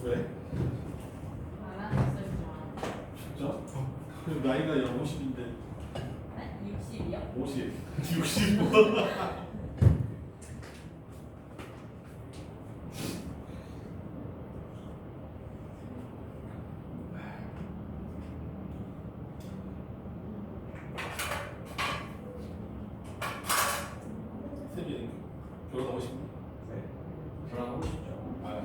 왜? 알아봤어요, 좋아. 진짜? 나이가 50인데 네? 60이요? 50 60 쌤이 결혼하고 싶니? 네. 저랑 하고 싶죠. 아,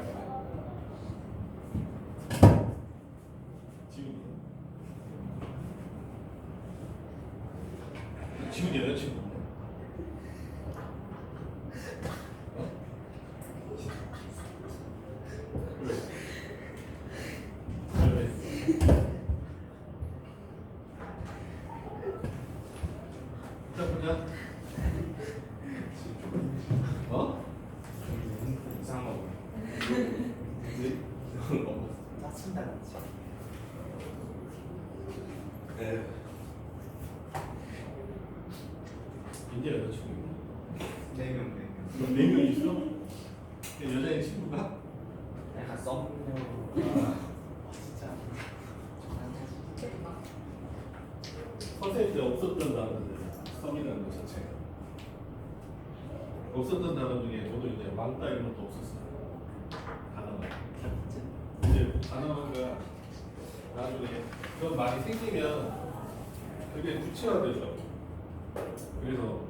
지훈이 지훈이 여자친구 어? 왜? 자 보자 어? 이상한 거 보여. 네? 짜친다 같이. 네. 이제 여자친구 네 명. 넌 4명 있어? 여자애 친구가? 약간 썸녀. 진짜. 선생님 때 없었던 단어들 썸이라는 것 자체가 없었던 단어 중에 저도 이제 왕따 이런 것도 없었어요. 단어가 이제 단어가 나중에 그런 말이 생기면 되게 구체화되죠. 그래서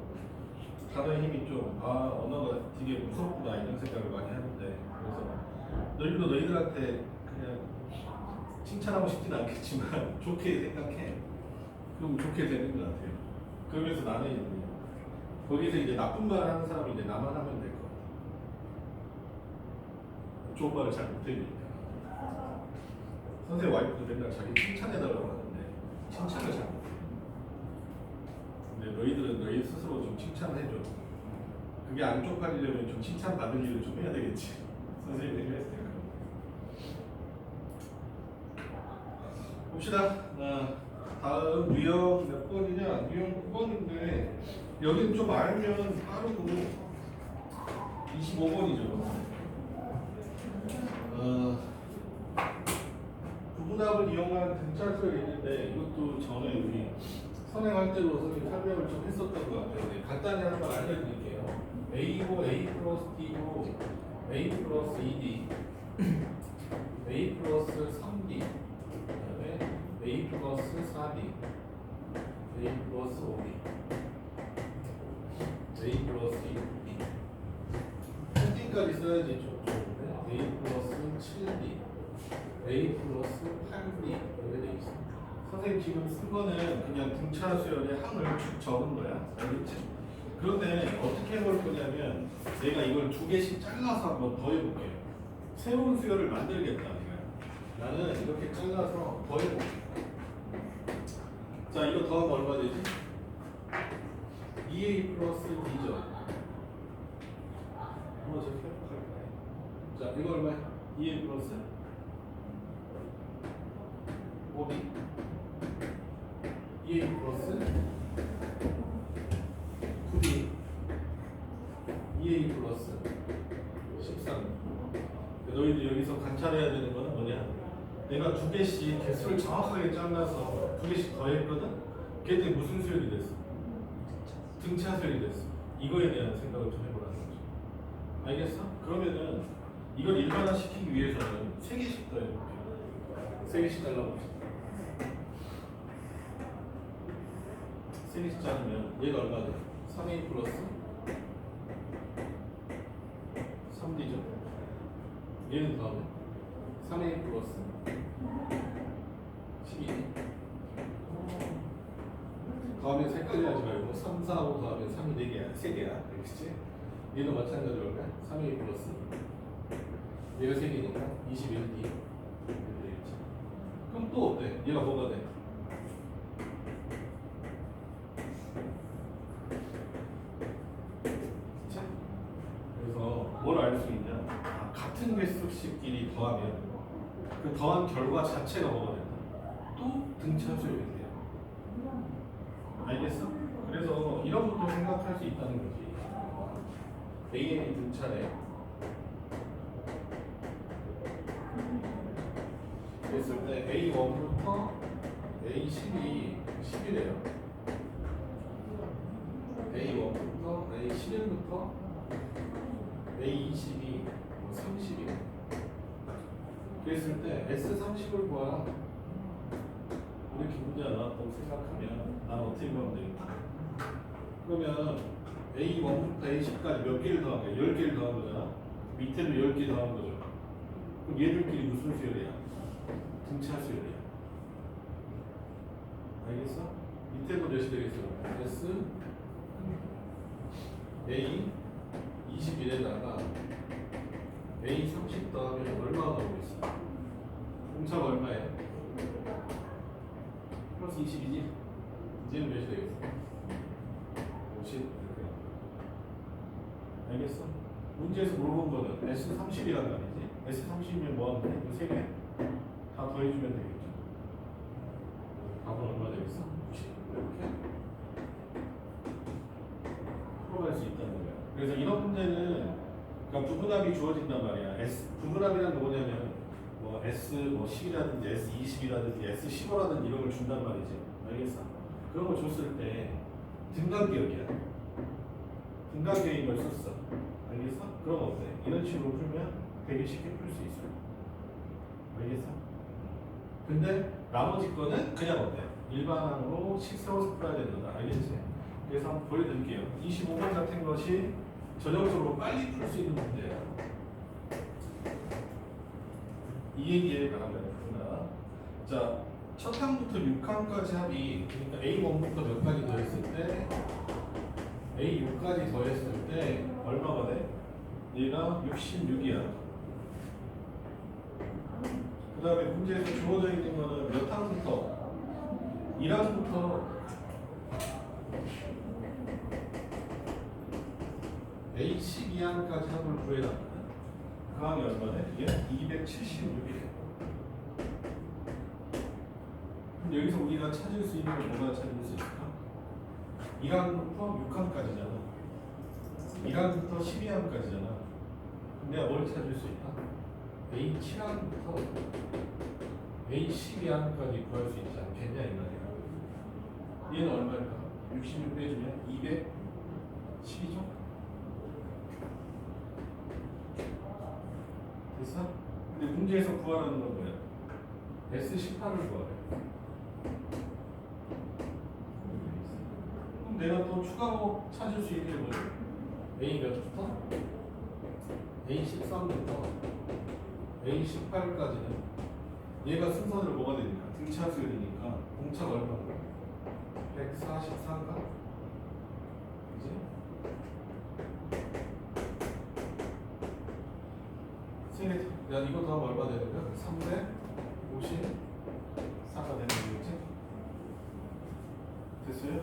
단어의 힘이 좀 언어가 되게 무섭구나 이런 생각을 많이 하는데 그래서 너희도 너희들한테 그냥 칭찬하고 싶진 않겠지만 좋게 생각해. 그럼 좋게 되는 것 같아요. 그러면서 나는 이제 거기서 이제 나쁜 말 하는 사람이 이제 나만 하면 될 것 같아. 좋은 말을 잘 못해주니까. 선생님 와이프도 맨날 자기 칭찬해달라고 하는데 칭찬을 잘 못해. 근데 너희들은 너희 스스로 좀 칭찬을 해줘. 그게 안 쪽팔리려면 좀 칭찬 받을 일을 좀 해야 되겠지. 선생님이 했을 때가. 봅시다. 다음 유형 몇 번이냐? 유형 9번인데 여기는 좀 알면 빠르고 25번이죠. 부분합을 이용한 등차수열이 있는데 이것도 전에 우리 선행할 때도 선생님 설명을 좀 했었던 것 같아요. 네, 간단히 한번 알려드릴게요. A고 A 플러스 D고 A 플러스 2D A 플러스 3D 그다음에 A 플러스 4D A 플러스 5D A 플러스 6D 10D까지 써야지 좀 좋은데 A 플러스 7D A 플러스 8D 이렇게 돼 있습니다. 선생님 지금 쓴 거는 그냥 등차 수열의 항을 쭉 적은 거야. 알겠지? 그런데 어떻게 해볼 거냐면 내가 이걸 2개씩 잘라서 한번 더 해볼게요. 새로운 수열을 만들겠다. 내가. 나는 이렇게 잘라서 더 해볼게. 자, 이거 더하면 얼마 되지? 2A 플러스 D죠. 한번 저렇게 해볼까요? 자, 이거 얼마야? 2A 플러스 5B 2A 플러스 9B 2A 플러스 13. 너희들 여기서 관찰해야 되는 거는 뭐냐? 내가 2개씩 개수를 정확하게 잘라서 2개씩 더했거든? 걔들이 무슨 수열이 됐어? 등차 수열이 됐어. 이거에 대한 생각을 좀 해보라는 거죠. 알겠어? 그러면은 이걸 일반화시키기 위해서는 3개씩 더 해볼게요. 3개씩 잘라봅시다. 3개씩 자르면 얘가 얼마 돼? 3A 플러스 3D죠? 얘는 다음에 3A 플러스 12D 다음에 색깔이 하지 말고 3, 4, 5 다음에 3이 4개야 3개야 알겠지? 얘도 마찬가지로 할까요? 3A 플러스 얘가 3개니까 21D 이렇게 되겠지. 그럼 또 어때? 얘가 뭐가 돼? 그치? 그래서 뭘 알 수 있냐? 같은 개수씩끼리 더하면 그 더한 결과 자체가 뭐가 된다? 또 등차수열이 돼요. 알겠어? 그래서 이런 것도 생각할 수 있다는 거지. AN이 등차래. 그랬을 때 A1부터 A10이 10이래요. A1부터 A11부터 A20이 30이래. 그랬을 때 S30을 구하라. 이렇게 문제가 나왔다고 생각하면 난 어떻게 구하면 되겠다. 그러면 A1부터 A10까지 몇 개를 더한 거야? 10개를 더한 거잖아. 밑에도 10개 더한 거죠. 그럼 얘들끼리 무슨 수열이야? 등차 수열이야. 알겠어? 밑에도 몇이 되겠어? S A 21에다가 A 30 더하면 얼마가 나오겠어? 공차가 얼마예요? 플러스 20이지? 이제는 몇이 되겠어? 50 이렇게. 알겠어? 문제에서 물어본 거는 S 30이란 말이지. S 30이면 뭐 하면 돼? 이거 세 개 다 더해주면 되겠죠. 답은 얼마 되겠어? 90 이렇게 풀어갈 수 있다는 거야. 그래서 이런 문제는 그러니까 부분합이 주어진단 말이야. S 부분합이란 게 뭐냐면 뭐 S 뭐 10이라든지 S 20이라든지 S 15라든지 이런 걸 준단 말이지. 알겠어? 그런 거 줬을 때 등간기역이야. 등간기역인 걸 썼어. 알겠어? 그럼 어때? 이런 식으로 풀면 되게 쉽게 풀 수 있어. 알겠어? 근데 나머지 거는 그냥 어때? 일반항으로 식 세워서 풀어야 된다. 알겠지? 그래서 한번 보여드릴게요. 25번 같은 것이 전형적으로 빨리 풀 수 있는 문제예요. 이 얘기에 관한 거구나. 자, 첫 항부터 6항까지 합이 그러니까 A1부터 몇 가지 더했을 때 A6까지 더했을 때 얼마가 돼? 얘가 66이야. 그 다음에 문제에서 주어져 있는 거는 몇 항부터? 1항부터 A12항까지 합을 구해라. 그 항이 얼마네? 이게 276이래. 그럼 여기서 우리가 찾을 수 있는 건 뭐가 찾을 수 있을까? 1항부터 6항까지잖아. 1항부터 12항까지잖아. 그럼 내가 뭘 찾을 수 있다? A7항부터 A12항까지 구할 수 있지 않겠냐 이 말이야. 얘는 얼마일까? 66 빼주면 210이죠? 됐어? 근데 문제에서 구하라는 건 뭐야? S18을 구하래. 그럼 내가 또 추가로 찾을 수 있는 게 뭐지? A 몇부터? A13부터 A18까지는 얘가 순서대로 뭐가 되니까? 등차수가 되니까 공차가 얼마인가? 144인가? 그지? 세개 야 이거 더하면 얼마 되는 거야? 354가 되는 거겠지? 됐어요?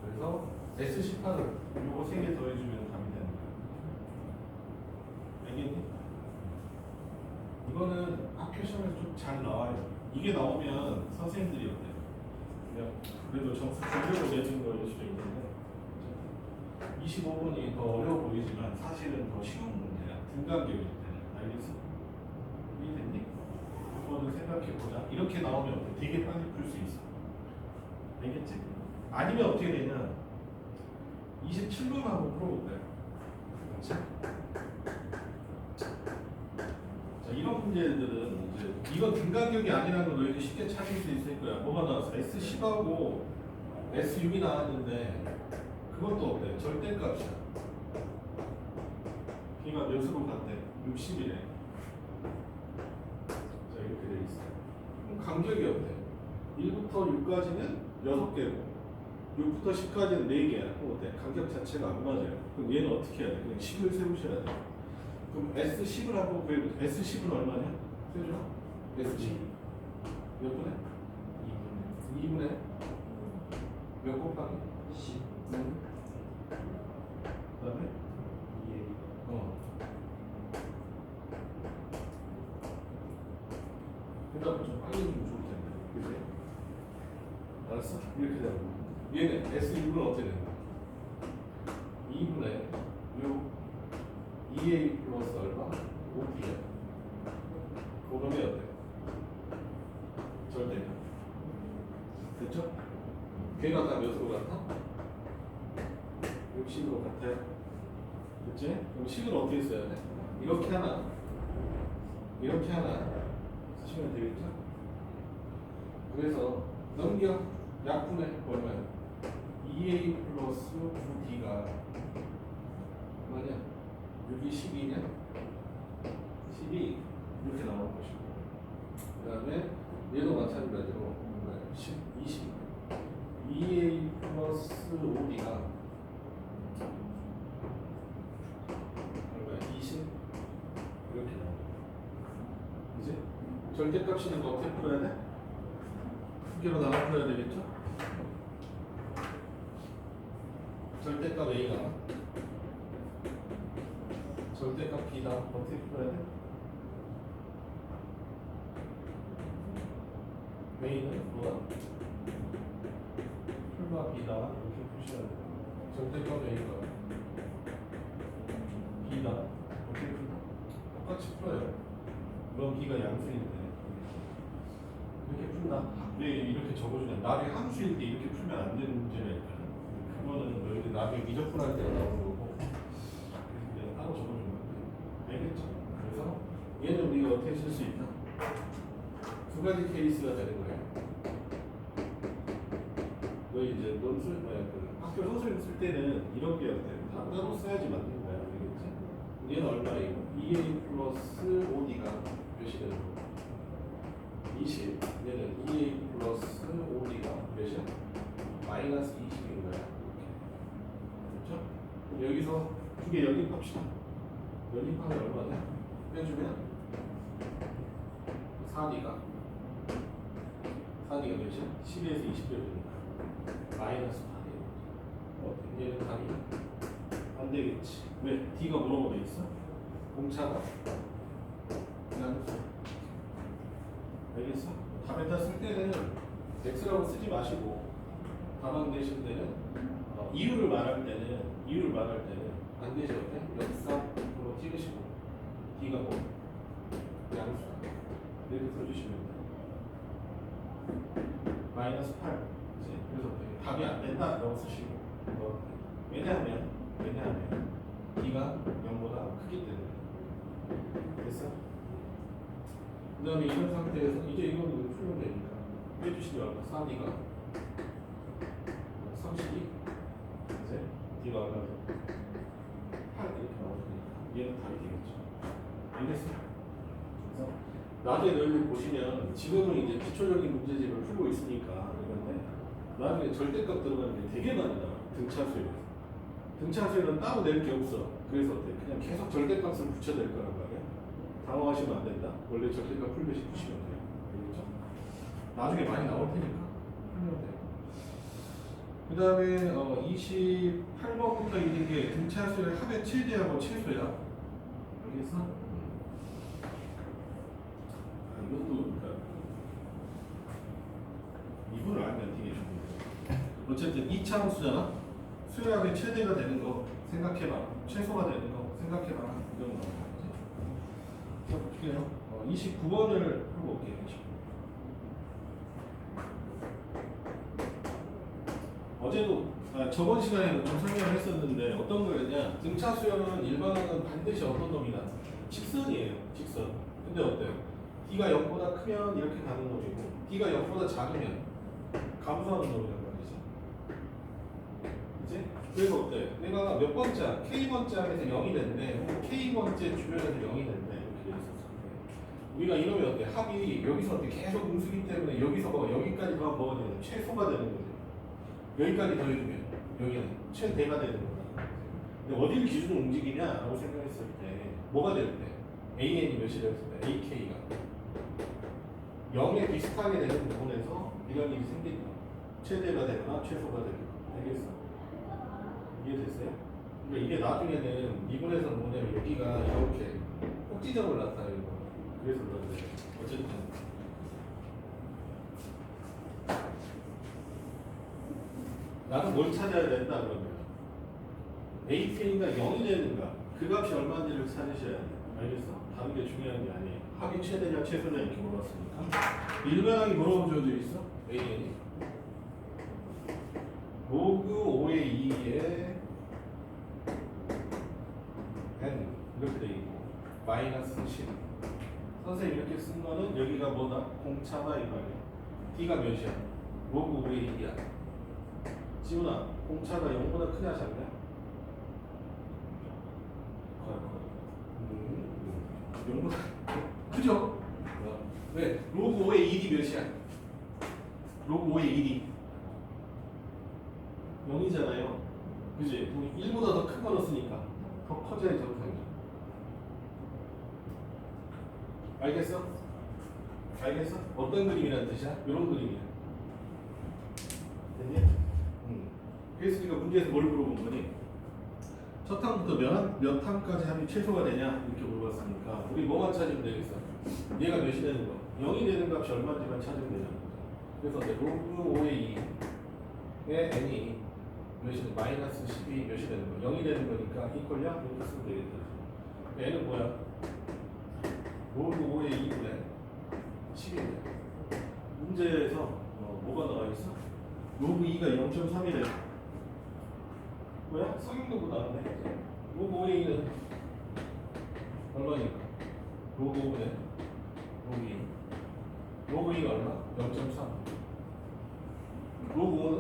그래서 S18을 요거 3개 더해주면 답이 되는 거야. 알겠니? 이거는 학교 시험에서 좀 잘 나와요. 이게 나오면 선생님들이 어때요? 그냥 그래도 점수 주려고 내준 거일 수도 있는데 25번이 더 어려워 보이지만 사실은 더 쉬운 문제야. 등간격일 때는. 알겠어? 이해됐니? 이거는 생각해보자. 이렇게 나오면 어때? 되게 빨리 풀 수 있어. 알겠지? 아니면 어떻게 되냐? 27번 한번 풀어볼까요? 자, 이런 문제들은 이제 이건 등간격이 아니라는 걸 너희들이 쉽게 찾을 수 있을 거야. 뭐가 나왔어? S10하고 S6이 나왔는데 그것도 어때? 절대값이야. 걔가 몇으로 갔대? 60이래. 자 이렇게 돼 있어. 그럼 간격이 어때? 1부터 6까지는 6개고 6부터 10까지는 4개야. 그럼 어때? 간격 자체가 안 맞아요. 그럼 얘는 어떻게 해야 돼? 그냥 10을 세우셔야 돼. 그럼 S10을 한번 구해보자. S10은 얼마냐? 세줘. S10 몇 분에? 2분에 몇 곱하기? 10. 그 다음에? 2에 그 다음에 좀 빨리 주면 좋을 텐데 그치? 알았어? 이렇게 되고 얘는 S6은 어떻게 되는 거야? 2분의 6 2a 플러스 얼마? 5분의 그러면 어때? 절대값. 됐죠? 걔가 다 몇으로 같아? 60으로 같아요. 그치? 그럼 식을 어떻게 써야 돼? 이렇게 하나, 이렇게 하나 쓰시면 되겠죠? 그래서 넘겨. 약분해. 얼마야? 2a 플러스 9d가 얼마냐? 6이 12냐? 12 이렇게 나올 것이고, 그 다음에 얘도 마찬가지로 10, 20 2a 플러스 5d가 얼마야? 20 이렇게 나와. 이제 절대값이는 거 어떻게 풀어야 돼? 두 개로 나눠 풀어야 되겠죠? 절대값 a가 절대값 b다. 어떻게 풀어야 돼? a는 뭐야? 풀마 b다. 이렇게 푸셔야 돼. 절대값 a가 b다. 어떻게 풀나? 똑같이 풀어요. 이건 b가 양수인데 이렇게 푼다. 왜 이렇게 적어주냐? 나중에 함수일 때 이렇게 풀면 안 되는 문제가 있거든. 그거는 너희들 나중에 미적분할 때 나오는 거고, 그냥 따로 적어주면 돼. 알겠죠? 그래서 얘는 우리가 어떻게 쓸 수 있다? 두 가지 케이스가 되는 거예요. 너희 이제 논술, 학교 소설 쓸 때는 이런 게 어때? 다 따로 써야지 맞는 거야. 알겠지? 얘는 얼마예요? 2a 플러스 5d가 몇이 되는 거야? 20. 얘는 2a 플러스 5d가 몇이야? 마이너스 20인 거야. 이렇게. 그렇죠? 여기서 두 개 연립합시다. 연립하면 얼마냐? 빼주면 4d가 몇이야? 12에서 20 빼주니까 마이너스 8이에요. 얘는 답이 안 되겠지. 왜? d가 뭐라고 돼 있어? 공차가 양수. 알겠어? 답에다 쓸 때는 x라고 쓰지 마시고 답안 되실 때는 이유를 말할 때는 반드시 어때? 역삼으로 찍으시고 d가 뭐? 양수. 이렇게 써주시면 돼요. 마이너스 8. 그치? 그래서 답이 안 된다라고 쓰시고 왜냐하면 d가 0보다 크기 때문에. 됐어? 그 다음에 이런 상태에서 이제 이거는 풀면 되니까 빼주시면 4d가 32 이제 d가 얼마죠? 8 이렇게 나오니까 얘는 답이 되겠죠. 알겠어? 그래서 나중에 너희들 보시면 지금은 이제 기초적인 문제집을 풀고 있으니까 이건데 나중에 절대값 들어가는 게 되게 많이 나와요. 등차수에서. 등차수에는 따로 낼 게 없어. 그래서 어때? 그냥 계속 절대값을 붙여야 될 거란 말이야. 당황하시면 안 된다. 원래 절대값 풀듯이 푸시면 돼요. 알겠죠? 나중에 많이 나올 테니까 풀면 돼요. 그 다음에 28번부터 있는 게 등차수의 합의 최대하고 최소야. 알겠어? 이것도 그러니까 이분을 알면 되게 좋은데. 어쨌든 이차함수잖아. 수의 합의 최대가 되는 거 생각해봐. 최소가 되는 거 생각해봐. 이런 거. 볼게요. 29번을 하고 올게요. 어제도 저번 시간에는 좀 설명을 했었는데 어떤 거였냐? 등차 수열은 일반화는 반드시 어떤 놈이나 직선이에요. 직선. 근데 어때요? d가 0보다 크면 이렇게 가는 놈이고 d가 0보다 작으면 감소하는 놈이란 말이지. 그치? 그래서 어때? 내가 몇 번째 K번째 안에서 0이 됐는데 K번째 주변에서 0이 됐는데 이렇게 돼 있었어. 우리가 이러면 어때? 합이 여기서 어때? 계속 음수기 때문에 여기서 여기까지 더 뭐가 되는 최소가 되는 거죠. 여기까지 더해주면 여기는 최대가 되는 거다. 근데 어디를 기준으로 움직이냐라고 생각했을 때 뭐가 될 때? AN이 몇이 됐을 때? AK가 0에 비슷하게 되는 부분에서 이런 일이 생긴다. 최대가 되거나 최소가 되거나. 알겠어? 이해됐어요? 그러니까 이게 나중에는 미분에서는 뭐냐면 여기가 이렇게 꼭지점을 나타내는 거야. 그래서 그런데 어쨌든 나는 뭘 찾아야 된다 그러면 AK가 0이 되는가 그 값이 얼마인지를 찾으셔야 돼. 알겠어? 다른 게 중요한 게 아니에요. 합이 최대냐 최소냐 이렇게 물어봤으니까 일반항이 뭐라고 주어져 있어? AN이 로그 5의 2에 n 이렇게 돼 있고 마이너스 10. 선생님 이렇게 쓴 거는 여기가 뭐다? 공차다 이 말이야. D가 몇이야? 로그 5의 2야. 지훈아, 공차가 0보다 크냐 작냐? 용보다 크죠? 왜? 로그 5의 1이 몇이야? 로그 5의 1이 0이잖아요. 그지? 1보다 더 큰 거 넣었으니까 더 커져야 정상이죠. 알겠어? 알겠어? 어떤 그림이라는 뜻이야? 이런 그림이야. 됐니? 그래서 우리가 문제에서 뭘 물어본 거니? 첫 항부터 몇 항까지 합이 최소가 되냐? 이렇게 물어봤으니까 우리 뭐만 찾으면 되겠어? 얘가 몇이 되는 거? 0이 되는 값이 얼마인지만 찾으면 되잖아. 그래서 이제 로그 5의 2의 n이 몇이 마이너스 10이 몇이 되는 거? 0이 되는 거니까 이퀄이야? 이렇게 쓰면 되겠다. n은 뭐야? 로그 5의 2분의 10인데 문제에서 뭐가 나와 있어? 로그 2가 0.3이래. 뭐야? 성인도구 나왔네. 로그 5의 2는 얼마니까? 로그 5분의 로그 2. 로그 2가 얼마? 0.3. 로그 5는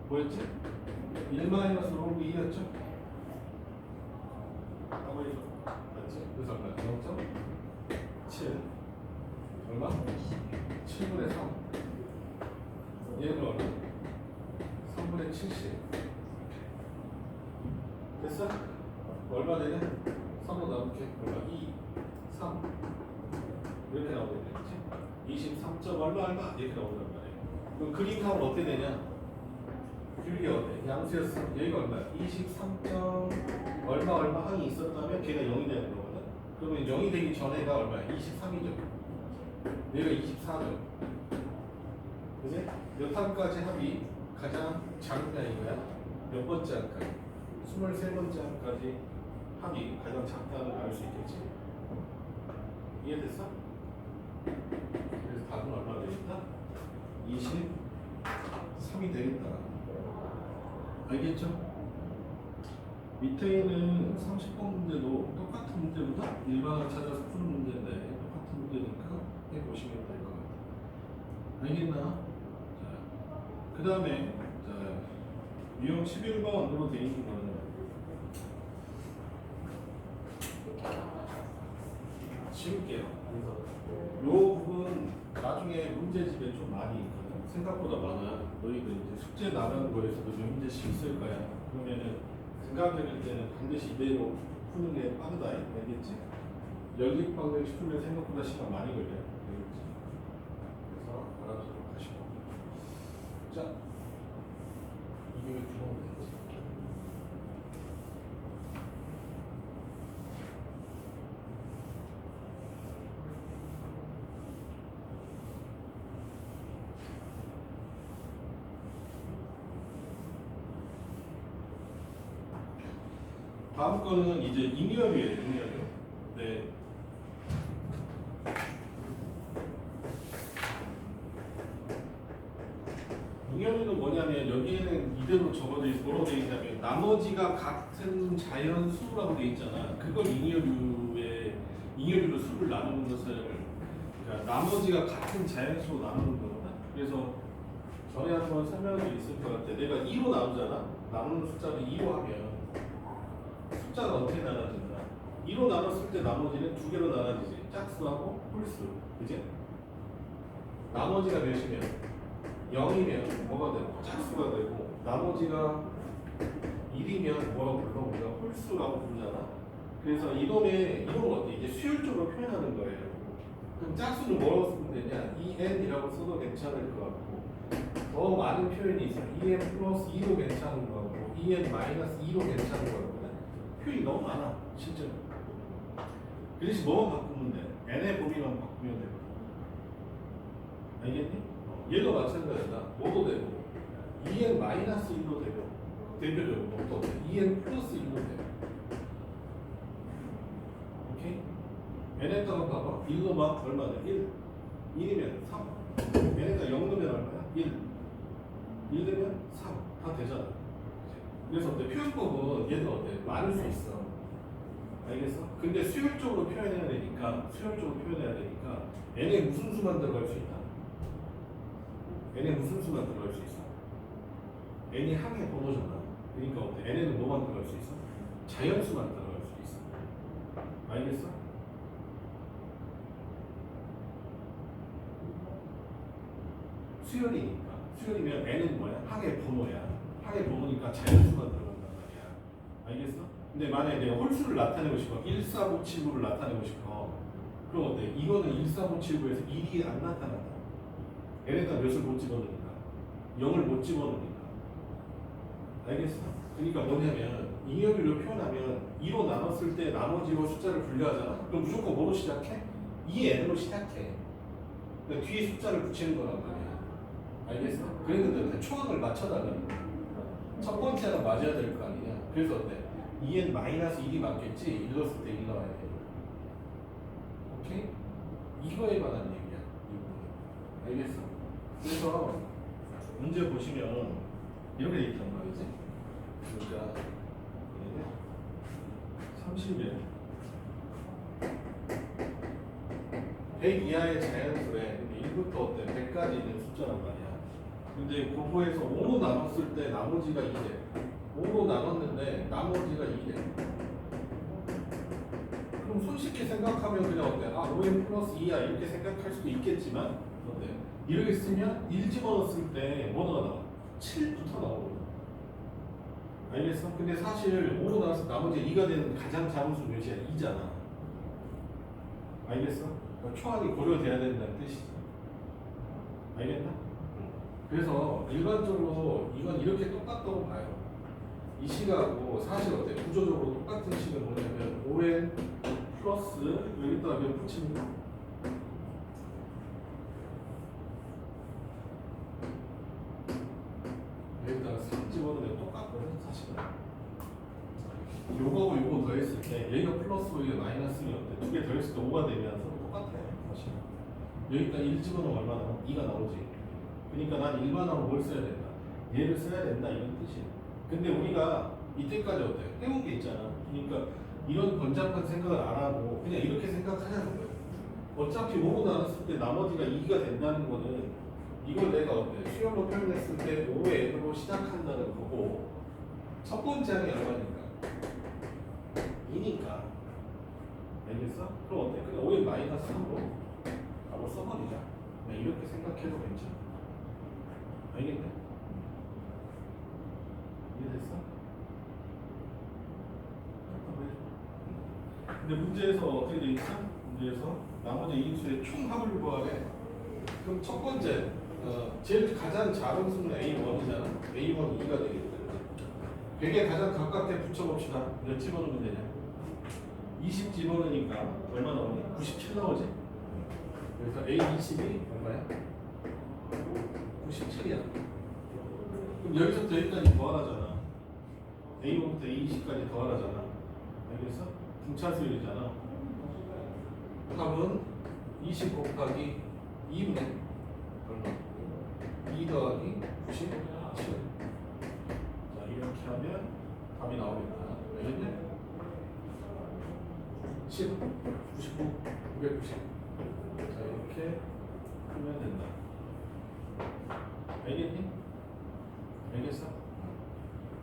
뭐였지? 1 마이너스 로그 2였죠? 아무리 맞지? 그래서 얼마? 0.7 얼마? 7분의 3 얘는 얼마? 3분의 70 됐어? 얼마 되냐? 3로 나눌게 얼마? 2 3 이렇게 나오게 되겠지? 23점 얼마 이렇게 나온단 말이에요. 그럼 그림상은 어떻게 되냐? 길게 어때? 양수였어. 여기가 얼마야? 23점 얼마 항이 있었다면 걔가 0이 되는 거거든. 그러면 0이 되기 전에가 얼마야? 23이죠. 얘가 24죠. 그지? 몇 항까지 합이 가장 작냐 이거야? 몇 번째 항까지? 23번째 항까지 합이 가장 작다는 걸 알 수 있겠지? 이해됐어? 그래서 답은 얼마 되겠다? 23이 되겠다. 알겠죠? 밑에 있는 30번 문제도 똑같은 문제보다 일반을 찾아서 푸는 문제인데 똑같은 문제니까 해보시면 될 것 같아요. 알겠나? 그 다음에 유형 11번으로 되어 있는 거는 지울게요. 그래서 요 부분 나중에 문제집에 좀 많이 있거든. 생각보다 많아. 너희들 이제 숙제 나가는 거에서도 몇 문제씩 있을 거야. 그러면은 생각해낼 때는 반드시 이대로 푸는 게 빠르다. 알겠지? 연립방정 풀면 생각보다 시간 많이 걸려요. 알겠지? 그래서 알아두도록 하시고. 자, 이게 왜 구멍이 되지? 다음 거는 이제 잉여류예요, 잉여류. 네. 잉여류는 뭐냐면 여기에는 이대로 적어져 있어. 뭐라고 되어 있냐면 나머지가 같은 자연수라고 되어 있잖아. 그걸 잉여류로 수를 나누는 것을 그러니까 나머지가 같은 자연수로 나누는 거거든. 그래서 전에 한번 설명이 있을 것 같아. 내가 2로 나누잖아. 나누는 숫자를 2로 하면 숫자가 어떻게 나눠진다? 2로 나눴을 때 나머지는 두 개로 나눠지지. 짝수하고 홀수. 그지? 나머지가 몇이면 0이면 뭐가 되고 짝수가 되고 나머지가 1이면 뭐라고 불러? 우리가 홀수라고 부르잖아. 그래서 이놈은 어때? 이제 수열적으로 표현하는 거예요. 그럼 짝수는 뭐라고 쓰면 되냐? 2n이라고 써도 괜찮을 것 같고 더 많은 표현이 있어. 2n 플러스 2도 괜찮은 것 같고 2n 마이너스 2도 괜찮은 것 같고 표현이 너무 많아, 실제로. 그 대신 뭐만 바꾸면 돼? n의 범위만 바꾸면 되거든. 알겠니? 얘도 마찬가지다. 뭐도 되고 2n 마이너스 1도 되고 대표적으로 또 2n 플러스 1도 되고. 오케이? n에다가 봐봐. 1 넣으면 얼마냐? 1. 1이면 3. n에다 0 넣으면 얼마야? 1. 1 넣으면 3. 다 되잖아. 그래서 어때? 표현법은 얘는 어때? 많을 수 있어. 알겠어? 근데 수열적으로 표현해야 되니까 n에 무슨 수만 들어갈 수 있다? n에 무슨 수만 들어갈 수 있어? n이 항의 번호잖아. 그러니까 어때? n에는 뭐만 들어갈 수 있어? 자연수만 들어갈 수 있어. 알겠어? 수열이니까. 수열이면 n은 뭐야? 항의 번호야. 항의 번호니까 자연수만 들어간단 말이야. 알겠어? 근데 만약에 내가 홀수를 나타내고 싶어. 14579를 나타내고 싶어. 그럼 어때? 이거는 14579에서 1이 안 나타난다. n에다 몇을 못 집어넣으니까. 0을 못 집어넣으니까. 알겠어? 그러니까 뭐냐면 잉여비로 표현하면 2로 나눴을 때 나머지로 숫자를 분류하잖아. 그럼 무조건 뭐로 시작해? 2n으로 시작해. 그러니까 뒤에 숫자를 붙이는 거란 말이야. 알겠어? 그랬는데 초항을 맞춰달라는 거야. 첫 번째가 맞아야 될 거 아니냐. 그래서 어때? 2n-1이 맞겠지? 1 넣었을 때 1 나와야 돼. 오케이? 이거에 관한 얘기야. 이 부분. 알겠어? 그래서 문제 보시면 이렇게 얘기한 말이지. 그러니까 30일 100 이하의 자연수에 1부터 어때? 100까지 있는 숫자란 말이야. 근데 그거에서 5로 나눴을 때 나머지가 2래. 5로 나눴는데 나머지가 2래. 그럼 손쉽게 생각하면 그냥 어때? 아 5n 플러스 2야 이렇게 생각할 수도 있겠지만 어때? 이렇게 쓰면 1 집어넣었을 때 뭐가 나와? 7부터 나오거든. 알겠어? 근데 사실 5로 나와서 나머지 2가 되는 가장 작은 수 몇이야? 2잖아. 알겠어? 그러니까 초항이 고려돼야 된다는 뜻이지. 알겠나? 그래서 일반적으로 이건 이렇게 똑같다고 봐요. 이 식하고 사실 어때? 구조적으로 똑같은 식은 뭐냐면 5n 플러스 여기다가 몇 붙이는 거? 여기다가 3 집어넣으면 똑같거든 사실은. 요거하고 요거 더했을 때 얘가 플러스고 얘가 마이너스면 어때? 두 개 더했을 때 5가 되면서 똑같아요 사실. 여기다 1 집어넣으면 얼마 나와? 2가 나오지. 그러니까 난 일반화로 뭘 써야 된다? 얘를 써야 된다 이런 뜻이에요. 근데 우리가 이때까지 어때? 해온 게 있잖아. 그러니까 이런 번잡한 생각을 안 하고 그냥 이렇게 생각하자는 거예요. 어차피 5로 나눴을 때 나머지가 2가 된다는 거는 이걸 내가 어때? 수열로 표현했을 때 5의 n으로 시작한다는 거고 첫 번째 항이 얼마니까? 2니까 알겠어? 그럼 어때? 그냥 5의 마이너스 3으로 바로 써버리자. 그냥 이렇게 생각해도 괜찮아. 알겠네? 이해됐어? 근데 문제에서 어떻게 돼 있어? 문제에서 나머지 인수의 총합을 구하래. 그럼 첫 번째, 제일 가장 작은 수는 A1이잖아. A1이 2가 되겠다. 100에 가장 가깝게 붙여봅시다. 몇 집어넣으면 되냐? 20 집어넣으니까 얼마 나오니? 97 나오지? 그래서 A20이 얼마야? 97이야. 그럼 여기서부터 여기까지 더하라잖아. A1부터 A20까지 더하라잖아. 알겠어? 등차수열이잖아. 답은 20 곱하기 2분의 얼마? 2 더하기 97. 자 이렇게 하면 답이 나오겠다. 알겠냐? 10, 99, 990. 자 이렇게 하면 된다. 알겠니? 알겠어?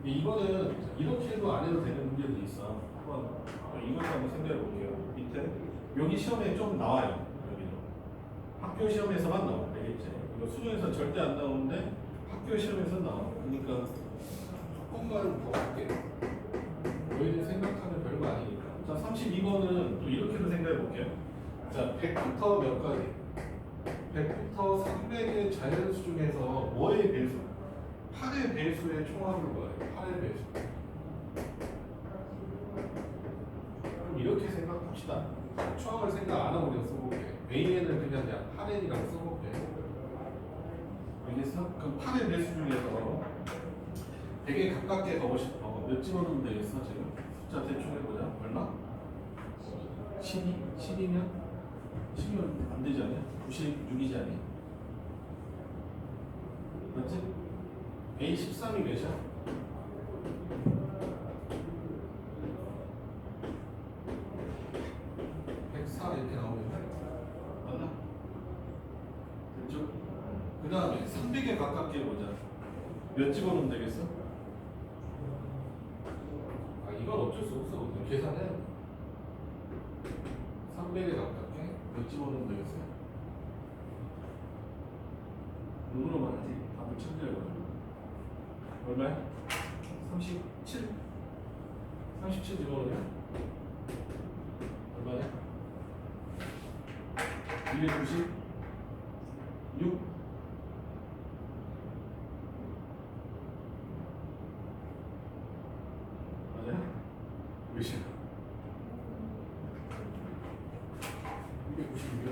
이거는 이렇게 해도 안 해도 되는 문제도 있어. 한번 이걸 한번 생각해 볼게요. 밑에 여기 시험에 좀 나와요. 여기는 학교 시험에서만 나와. 알겠지? 이거 수능에서 절대 안 나오는데 학교 시험에서 나와. 그러니까 조금만 더 볼게요. 너희들 생각하면 별거 아니니까. 자 32번은 또 이렇게도 생각해 볼게요. 자 100부터 몇 가지? 100부터 300의 자연수 중에서 뭐의 배수? 8의 배수의 총합을 구해요. 8의 배수. 그럼 이렇게 생각합시다. 총합을 생각 안 하고 그냥 써볼게. AN을 그냥 8N이라고 써볼게. 알겠어? 그럼 8의 배수 중에서 100에 가깝게 가고 싶어. 몇 집어넣으면 되겠어 지금? 숫자 대충 해보자. 얼마? 12? 12면? 12면 안 되지 않냐? 96이지 않냐? 맞지? A 13이 몇이야? 104 이렇게 나오면 맞나? 됐죠? 그 다음에 300에 가깝게 보자. 몇 집어넣으면 되겠어? 아 이건 어쩔 수 없어. 계산해. 300에 가깝게 몇 집어넣으면 되겠어요? 눈으로만 하지. 답을 찾으려고. 얼마야? 37? 37 집어넣으면 얼마야? 296? 맞아요? 몇이야? 296이야.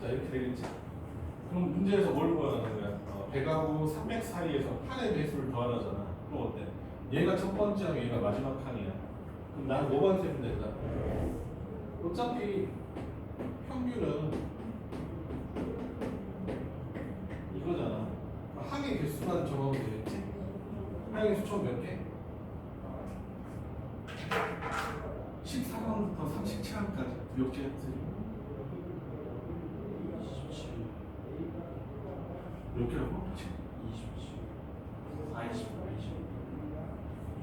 자 이렇게 되겠지? 그럼 문제에서 뭘 구하는 거야? 100하고 300 사이에서 판의 배수를 더하라잖아. 그럼 어때? 얘가 첫 번째하고 얘가 마지막 칸이야. 그럼 나는 5번 세면 된다. 어차피 평균은 이거잖아. 항의 개수만 정하면 되겠지? 항의 수 총 몇 개? 14번부터 37항까지 몇 개? 27, 몇 개라고? 27, 40,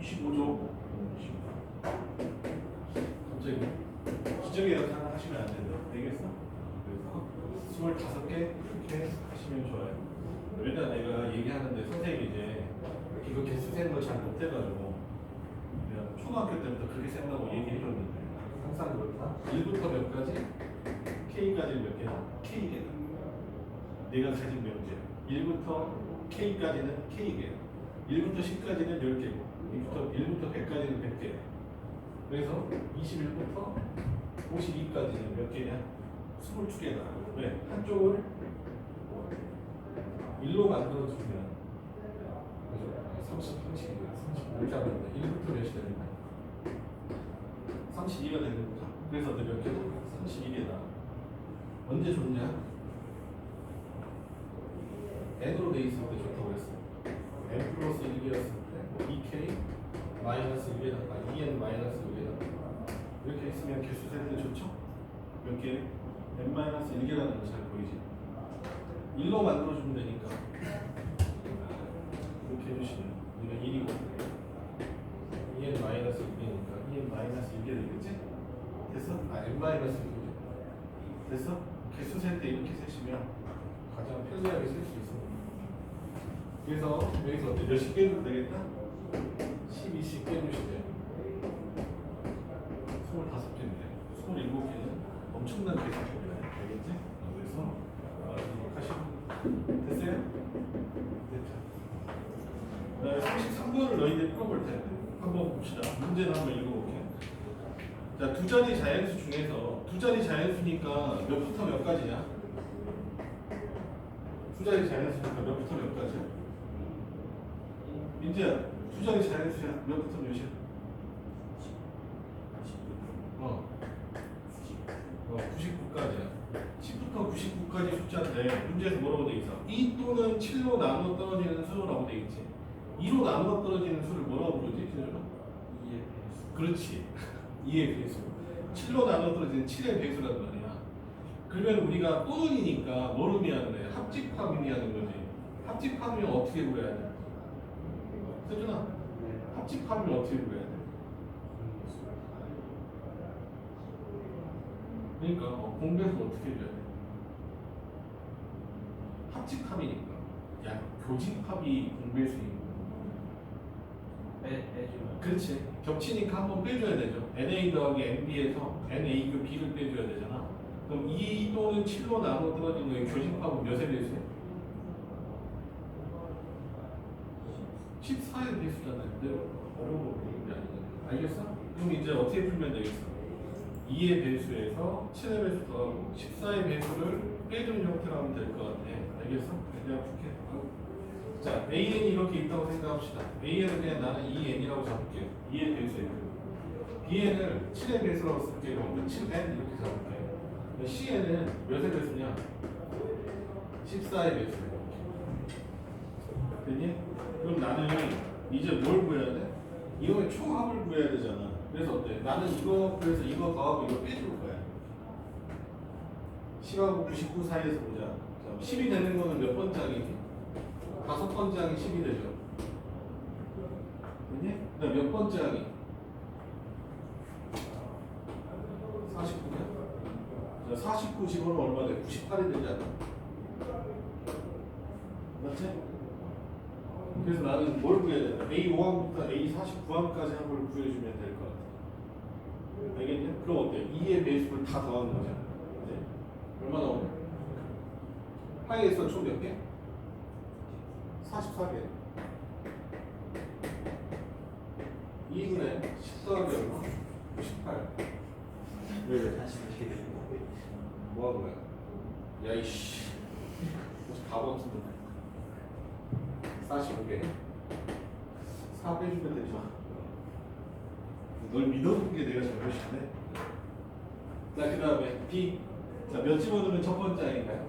25조. 갑자기 기적의 역할을 하시면 안 된다. 되겠어? 그래서 25개 이렇게 하시면 좋아요. 왜냐 내가 얘기하는데 선생님이 이제 이거 개수 세는 걸 잘 못해가지고 그냥 초등학교 때부터 그렇게 생각하고 얘기해줬는데 항상 그렇다. 1부터 몇 가지? K까지 몇 개다? K개다. 내가 가진 명제야. 1부터 K까지는 K개야. 1부터 10까지는 10개고 1부터 100까지는 100개야. 그래서 21부터 52까지는 몇 개냐? 22개다. 왜? 한쪽을 1로 만들어주면 그죠? 30 이렇게 하면 1부터 몇이 되는 거야? 32가 되는 거죠. 그래서 몇 개다? 32개다. 언제 좋냐? n으로 돼 있을 때 좋다고 했어. n 플러스 1이었을 때 2k 마이너스 1에다가 2n 마이너스 1에다가 이렇게 있으면 개수 셀 때 좋죠? 몇 개? n 마이너스 1개라는 거 잘 보이지? 1로 만들어주면 되니까 이렇게 해주시면 우리가 1이고 2n 마이너스 1이니까 2n 마이너스 1개 되겠지? 됐어? n 마이너스 1개 됐어? 개수 셀 때 이렇게 세시면 가장 편리하게 쓸 수 있어. 그래서 여기서 어때? 몇십 개 해도 되겠다? 12씩 빼주시면 25개인데 27개는 엄청난 개수입니다. 알겠지? 그래서 하시면 됐어요? 됐죠? 그 다음에 33번을 너희들이 풀어볼 텐데 한번 봅시다. 문제는 한번 읽어볼게. 자, 두 자리 자연수 중에서 두 자리 자연수니까 몇부터 몇 가지냐? 두 자리 자연수니까 몇부터 몇 가지야? 민재야, 두 자리 자연수야. 몇부터 몇이야? 99까지야. 10부터 99까지 숫자인데 문제에서 뭐라고 돼 있어? 2 또는 7로 나누어 떨어지는 수라고 돼 있지. 2로 나누어 떨어지는 수를 뭐라고 부르지? 기준으로? 2의 배수. 그렇지. 2의 배수. 7로 나누어 떨어지는 7의 배수란 말이야. 그러면 우리가 또는이니까 뭘 의미하는 거야? 합집합 의미하는 거지. 합집합이면 어떻게 구해야 돼? 세준아, 네. 합집합이면 어떻게 구해야 돼? 그러니까 공배수 어떻게 해줘야 돼? 합집합이니까. 야, 교집합이 공배수인 거. 빼주면. 그렇지. 겹치니까 한번 빼줘야 되죠. NA 더하기 NB에서 NA 그 B를 빼줘야 되잖아. 그럼 2 또는 7로 나눠 떨어진 거의 교집합은 몇의 배수야? 14의 배수잖아요. 근데 어려운 거 보는 게 아니잖아. 알겠어? 그럼 이제 어떻게 풀면 되겠어? 2의 배수에서 7의 배수 더하고 14의 배수를 빼주는 형태로 하면 될 것 같아. 알겠어? 그냥 풀게. 자, AN이 이렇게 있다고 생각합시다. AN은 그냥 나는 2N이라고 잡을게요. 2의 배수예요. Bn을 7의 배수라고 쓸게요. 그럼 7n 이렇게 잡을게요. Cn은 몇의 배수냐? 14의 배수예요. 됐니? 그럼 나는 이제 뭘 구해야 돼? 이거의 총합을 구해야 되잖아. 그래서 어때? 나는 이거 그래서 이거 더하고 이거 빼줄 거야. 10하고 99 사이에서 보자. 자, 10이 되는 거는 몇 번장이지? 5번장이 10이 되죠. 됐니? 그다음 몇 번장이? 49냐? 자, 49 집어넣으면 얼마 돼? 98이 되잖아. 맞지? 그래서 나는 뭘 구해야 되나? A5항부터 A49항까지 한 걸 구해주면 될 것 같아. 알겠냐? 그럼 어때? 2의 배수를 다 더하는 거잖아. 이제 얼마 나오냐? 파이에서 총 몇 개? 44개. 2분의 10 더하기 얼마? 98. 왜? 다시 어떻게 되는 거예요? 뭐 하는 거야? 야 이씨 바보 같은 놈. 45개 4 빼주면 되죠. 널 믿어본 게 내가 잘못이네. 자 그 다음에 B. 자 몇 집어넣으면 첫 번째인가요?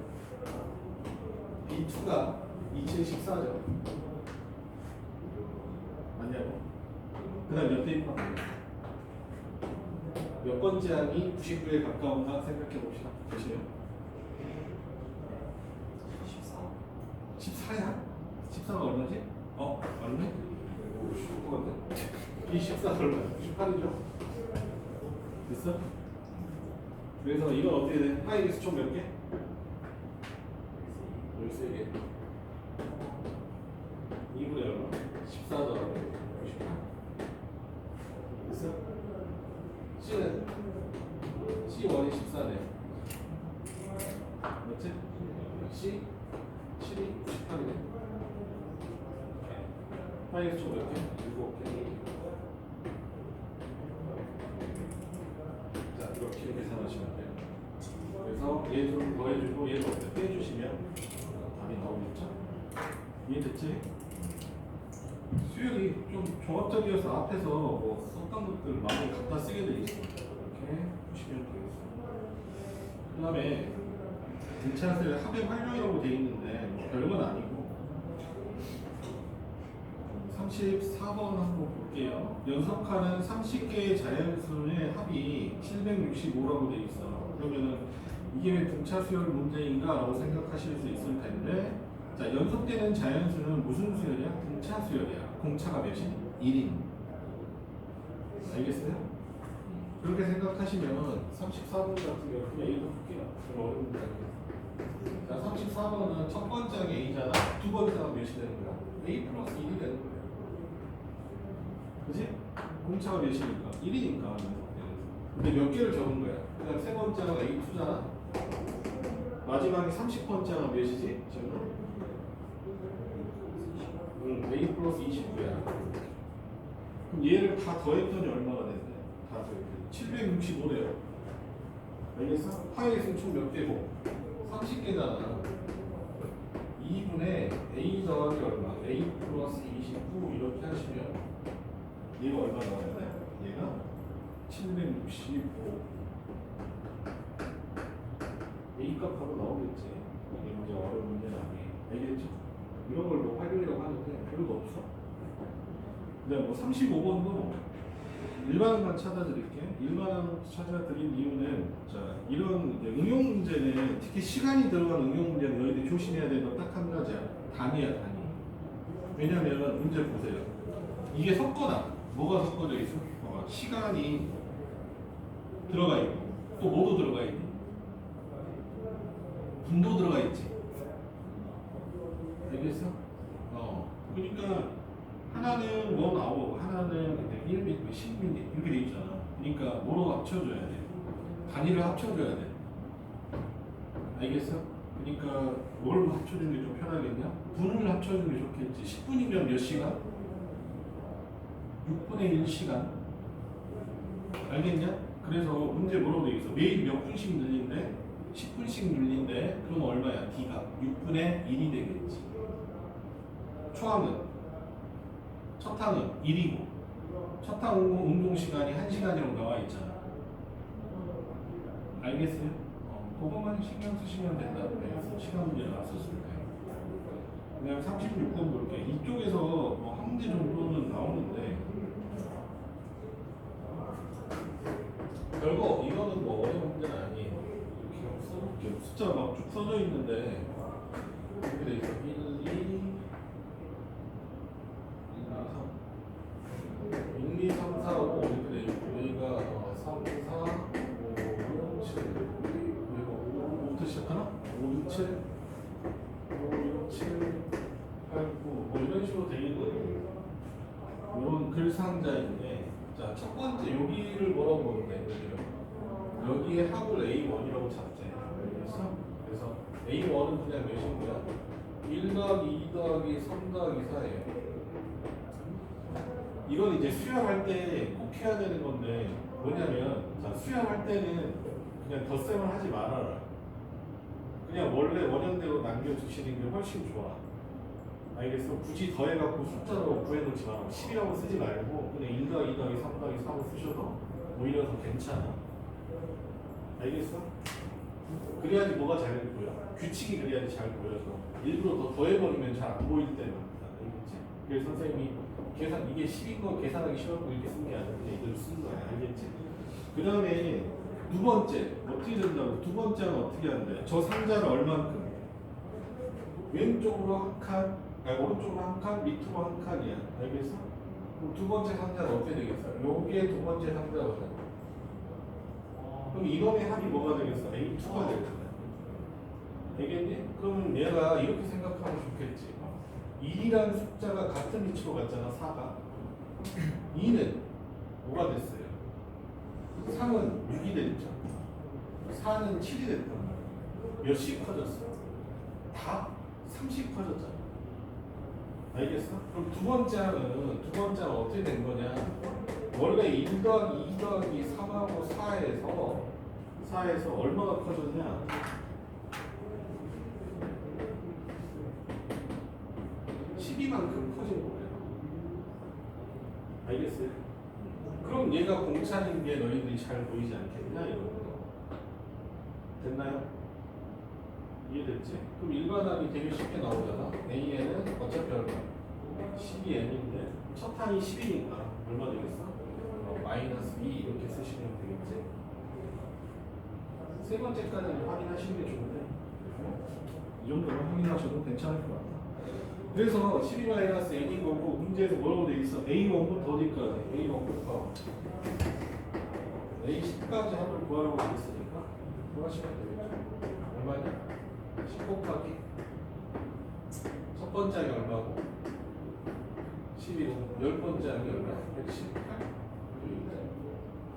B2가 2014죠. 맞냐고? 그 다음 몇 대입하면 몇 번째 항이 99에 가까운가 생각해 봅시다. 보시면 14야? 14가 얼마지? 얼마? 오, 쉬울 것 같네. 이 14가 얼마야? 18이죠? 됐어? 그래서 이건 어떻게 돼? 파이엑스 총 몇 개? 13개. 2분의 얼마? 14 더하기 98. 됐어? C는 C1이 14네. 맞지? C 7이 98이네. 파이엑스 총 몇 개? 7개. 자, 이렇게 계산하시면 돼요. 그래서 얘 좀 더해주고 얘도 빼주시면 답이 나오겠죠? 이해됐지? 수열이 좀 종합적이어서 앞에서 뭐 썼던 것들 많이 갖다 쓰게 돼 있어. 이렇게 보시면 되겠습니다. 그 다음에 등차수열 합의 활용이라고 돼 있는데 뭐 별건 아니고 34번 한번 볼게요. 연속하는 30개의 자연수의 합이 765라고 돼 있어. 그러면은 이게 왜 등차수열 문제인가 라고 생각하실 수 있을 텐데, 자 연속되는 자연수는 무슨 수열이야? 등차수열이야. 공차가 몇이? 1인. 알겠어요? 그렇게 생각하시면 34번 같은 경우 그냥 A도 볼게요. 그럼 어려운 문제 아니겠어요? 자 34번은 첫 번째 항이 A잖아. 두 번째 항은 몇이 되는 거야? A 플러스 1이 되는 거야. 그지? 공차가 몇이니까? 1이니까. 근데 몇 개를 적은 거야? 그다음 세 번째가 A2잖아. 마지막에 30번째가 몇이지? 지금? A 플러스 29야. 그럼 얘를 다 더했더니 얼마가 됐어요? 다 더했더니 765래요. 알겠어? 파이엑스는 총 몇 개고? 30개잖아. 2분의 A 더하기 얼마? A 플러스 29 이렇게 하시면 얘가 얼마 나와요? 얘가 765. A 값 바로 나오겠지. 이게 문제 어려운 문제는 아니에요. 알겠죠? 이런 걸 뭐 활용이라고 하는데 별로 없어. 그다음 뭐 35번도 일반항만 찾아드릴게. 일반항 찾아드린 이유는 자 이런 응용 문제는 특히 시간이 들어간 응용 문제는 너희들이 조심해야 되는 건 딱 한 가지야. 단위야 단위. 왜냐면 문제 보세요. 이게 섞어다. 뭐가 섞어져 있어? 시간이 들어가 있고 또 뭐도 들어가 있니? 분도 들어가 있지. 알겠어? 그러니까 하나는 뭐 나오고 하나는 1mm, 10mm 이렇게 돼 있잖아. 그러니까 뭐로 합쳐줘야 돼? 단위를 합쳐줘야 돼. 알겠어? 그러니까 뭘 합쳐주는 게 좀 편하겠냐? 분을 합쳐주는 게 좋겠지. 10분이면 몇 시간? 6분의 1시간. 알겠냐? 그래서 문제 뭐라고 돼 있어? 매일 몇 분씩 늘린대? 10분씩 늘린대. 그럼 얼마야? D가 6분의 1이 되겠지. 초항은 첫 항은 1이고 첫탕 운동 시간이 1시간이라고 나와 있잖아. 알겠어요? 그것만 신경 쓰시면 된다고 해서 시간 문제 나왔었을 때. 그냥 36번 볼게. 이쪽에서 뭐 한 문제 정도는 나오는데 별거 이거는 뭐 어려운 문제는 아니에요. 이렇게 숫자가 막 쭉 써져 있는데 이렇게 돼 있어. 1, 2, 3, 4, 5 이렇게 돼 있고 여기가 3, 4, 5, 6, 7 그리고 5부터 시작하나? 5, 6, 7 5, 6, 7 8, 9 뭐 이런 식으로 돼 있는 이런 글 상자인데 자, 첫 번째 여기를 뭐라고 보면 돼? 여기에 합을 A1이라고 잡재. 그래서 A1은 그냥 몇인 거야? 1 더하기 2 더하기 3 더하기 4예요. 이건 이제 수열할 때 꼭 해야 되는 건데 뭐냐면 자, 수열할 때는 그냥 덧셈을 하지 말아라. 그냥 원래 원형대로 남겨주시는 게 훨씬 좋아. 알겠어? 굳이 더해갖고 숫자로 구해놓지 말고 10이라고 쓰지 말고 그냥 1 더하기 2 더하기 3 더하기 3을 쓰셔도 오히려 더 괜찮아. 알겠어? 그래야지 뭐가 잘 보여. 규칙이 그래야지 잘 보여서 일부러 더 더해버리면 잘 안 보일 때는 알겠지? 그래서 선생님이 계산 이게 10인 거 계산하기 쉬웠고 이렇게 쓴 게 아니라 이대로 쓴 거야. 알겠지? 그 다음에 두 번째 어떻게 된다고? 두 번째는 어떻게 한대? 저 상자를 얼만큼? 왼쪽으로 한 칸, 아니 오른쪽으로 한 칸, 밑으로 한 칸이야. 알겠어? 그럼 두 번째 상자는 어떻게 되겠어? 요게 두 번째 상자가 돼. 그럼 이놈의 합이 뭐가 되겠어? A2가 되겠네. 되겠니? 그럼 얘가 이렇게 생각하면 좋겠지. 1이라는 숫자가 같은 위치로 갔잖아, 4가. 2는 뭐가 됐어요? 3은 6이 됐죠. 4는 7이 됐단 말이야. 몇씩 커졌어? 다 30 커졌잖아. 알겠어? 그럼 두 번째 항은 어떻게 된 거냐? 원래 1 더하기 2 더하기 3하고 4에서 얼마가 커졌냐? 12만큼 커진 거예요. 알겠어요? 그럼 얘가 공차인 게 너희들이 잘 보이지 않겠냐? 이거 됐나요? 이해됐지? 그럼 일반항이 되게 쉽게 나오잖아. A에는 어차피 얼마? 12m인데 첫 항이 10이니까 얼마 되겠어? 마이너스 2 이렇게 쓰시면 되겠지? 세 번째까지는 확인하시는 게 좋은데 이 정도로 확인하셔도 괜찮을 것 같아. 그래서 12-n인 거고 문제에서 뭐라고 돼 있어? A1부터 어디까지? A1부터 A10까지 합을 구하라고 돼 있으니까 구하시면 되겠죠. 얼마냐? 10 곱하기 첫 번째 항이 얼마고? 11고 10번째 항이 얼마야? 118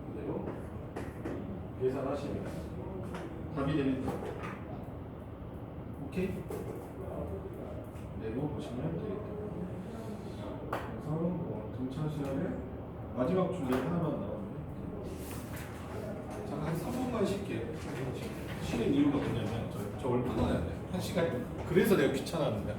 그대로 계산하시면 답이 됩니다. 오케이? 내고 보시면 되겠다. 그래서 등차 시간에 마지막 줄에 하나만 나오는데 한 3분만 쉴게요. 쉬는 이유가 뭐냐면 저 얼마나 해야 돼? 1시간. 그래서 내가 귀찮았는데